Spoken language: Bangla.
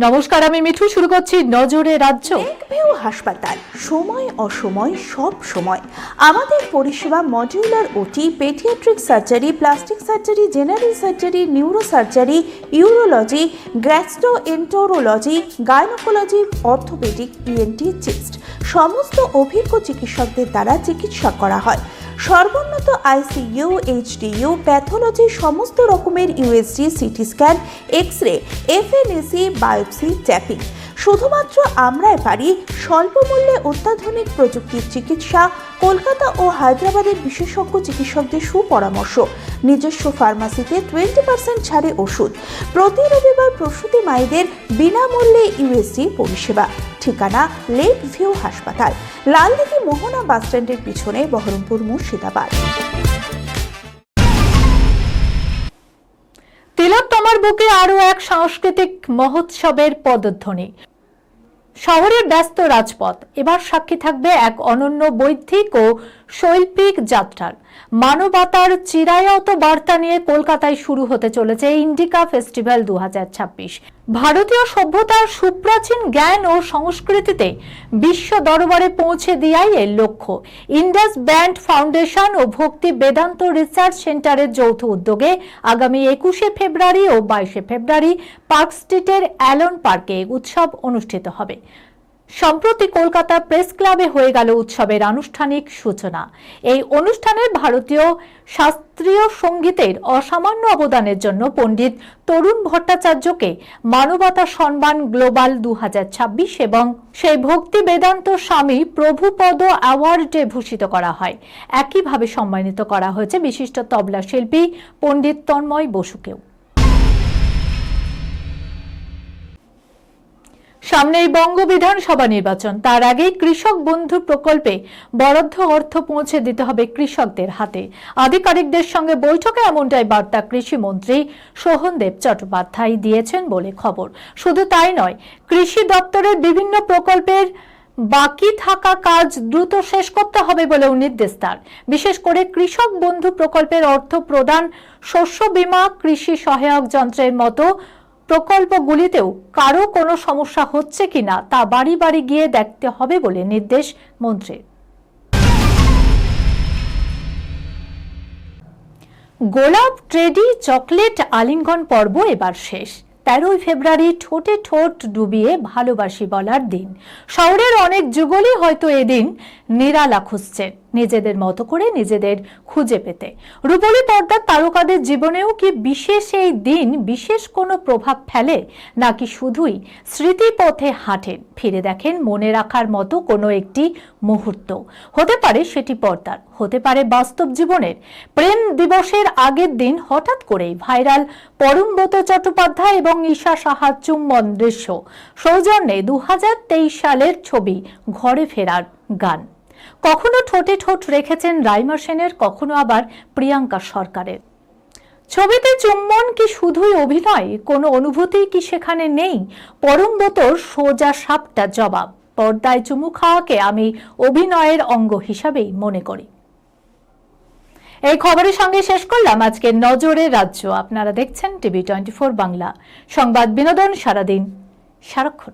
নমস্কার, আমি মিঠু। শুরু করছি নজরে রাজ্য। লেকভিউ হাসপাতাল, সময় অসময় সব সময় আমাদের পরিষেবা modular OT, paediatric surgery, plastic surgery, general surgery, neuro surgery, urology, gastroenterology, gynaecology, orthopaedic, ENT, chest সমস্ত অভিজ্ঞ চিকিৎসকদের দ্বারা চিকিৎসা করা হয়। সর্বোন্নত আইসিইউ, এইচডিইউ, প্যাথোলজি, সমস্ত রকমের USG, CT scan, x ray, FNAC, biopsy, tapping. শুধুমাত্র আমরাই পারি স্বল্প মূল্যে অত্যাধুনিক প্রযুক্তির চিকিৎসা। কলকাতা ও হায়দ্রাবাদের বিশেষজ্ঞ চিকিৎসকদের সুপরামর্শ, নিজস্ব ফার্মাসিতে 20% ছাড়ে ওষুধ, প্রতি রবিবার প্রসূতি মায়েদের বিনামূল্যে ইউএসজি পরিষেবা। ঠিকানা লেকভিউ হাসপাতাল, লালদিঘি মোহনা বাসস্ট্যান্ডের পিছনে, বহরমপুর, মুর্শিদাবাদ। তিলোত্তমার বুকে আরো এক সাংস্কৃতিক মহোৎসবের পদধ্বনি। শহরের ব্যস্ত রাজপথ এবার সাক্ষী থাকবে এক অনন্য বৈদিক ও শৈল্পিক যাত্রার। মানবতার চিরায়ত বার্তা নিয়ে কলকাতায় শুরু হতে চলেছে ইন্ডিকা ফেস্টিভ্যাল 2026। ভারতীয় সভ্যতার সুপ্রাচীন জ্ঞান ও সংস্কৃতিতে বিশ্ব দরবারে পৌঁছে দেওয়াই এর লক্ষ্য। ইন্ডাস ব্যান্ড ফাউন্ডেশন ও ভক্তি বেদান্ত রিসার্চ সেন্টারের যৌথ উদ্যোগে আগামী 21শে ফেব্রুয়ারি ও 22শে ফেব্রুয়ারি পার্ক স্ট্রিটের অ্যালন পার্কে উৎসব অনুষ্ঠিত হবে। সম্প্রতি কলকাতা প্রেস ক্লাবে হয়ে গেল উৎসবের আনুষ্ঠানিক সূচনা। এই অনুষ্ঠানে ভারতীয় শাস্ত্রীয় সঙ্গীতের অসামান্য অবদানের জন্য পণ্ডিত তরুণ ভট্টাচার্যকে মানবতা সম্মান গ্লোবাল 2026 এবং সেই ভক্তি বেদান্ত স্বামী প্রভুপদ অ্যাওয়ার্ডে ভূষিত করা হয়। একইভাবে সম্মানিত করা হয়েছে বিশিষ্ট তবলা শিল্পী পণ্ডিত তন্ময় বসুকেও। সামনেই বঙ্গ বিধানসভা নির্বাচন, তার আগেই কৃষক বন্ধু প্রকল্পে বরাদ্দ অর্থ পৌঁছে দিতে হবে কৃষকদের হাতে। আধিকারিকদের সঙ্গে বৈঠকে এমনটাই বার্তা কৃষিমন্ত্রী সোহনদেব চট্টোপাধ্যায় দিয়েছেন বলে খবর। শুধু তাই নয়, কৃষি দপ্তরের বিভিন্ন প্রকল্পের বাকি থাকা কাজ দ্রুত শেষ করতে হবে বলেও নির্দেশ তার। বিশেষ করে কৃষক বন্ধু প্রকল্পের অর্থ প্রদান, শস্য বীমা, কৃষি সহায়ক যন্ত্রের মতো প্রকল্পগুলিতেও কারো কোনো সমস্যা হচ্ছে কিনা তা বাড়ি বাড়ি গিয়ে দেখতে হবে বলে নির্দেশ মন্ত্রীর। গোলাপ, টেডি, চকলেট আলিঙ্গন পর্ব এবার শেষ। 13 ফেব্রুয়ারি ঠোঁটে ঠোঁট ডুবিয়ে ভালোবাসি বলার দিন। শহরের অনেক যুগলই হয়তো এদিন নিরালা খুঁজছেন নিজেদের মতো করে নিজেদের খুঁজে পেতে। রূপলী পর্দার তারকাদের জীবনেও কি বিশেষ এই দিন বিশেষ কোনো প্রভাব ফেলে, নাকি শুধুই স্মৃতিপথে হাঁটেন, ফিরে দেখেন মনে রাখার মতো কোনো একটি মুহূর্ত? হতে পারে সেটি পর্দার, হতে পারে বাস্তব জীবনের। প্রেম দিবসের আগের দিন হঠাৎ করেই ভাইরাল পরমব্রত চট্টোপাধ্যায় এবং ঈশা সাহার চুম্বন দৃশ্য, সৌজন্যে 2023 সালের ছবি ঘরে ফেরার গান। কখনো ঠোঁটে ঠোঁট রেখেছেন রাইমা সেনের, কখনো আবার প্রিয়াঙ্কা সরকারের। ছবিতে চুম্বন কি শুধুই অভিনয়, কোনো অনুভূতি কি সেখানে নেই? পরমব্রতর সোজা সাপটা জবাব, পর্দায় চুমু খাওয়াকে আমি অভিনয়ের অঙ্গ হিসাবেই মনে করি। এই খবরের সঙ্গে শেষ করলাম আজকের নজরে রাজ্য। আপনারা দেখছেন টিভি 24 বাংলা, সংবাদ বিনোদন সারাদিন সারাক্ষণ।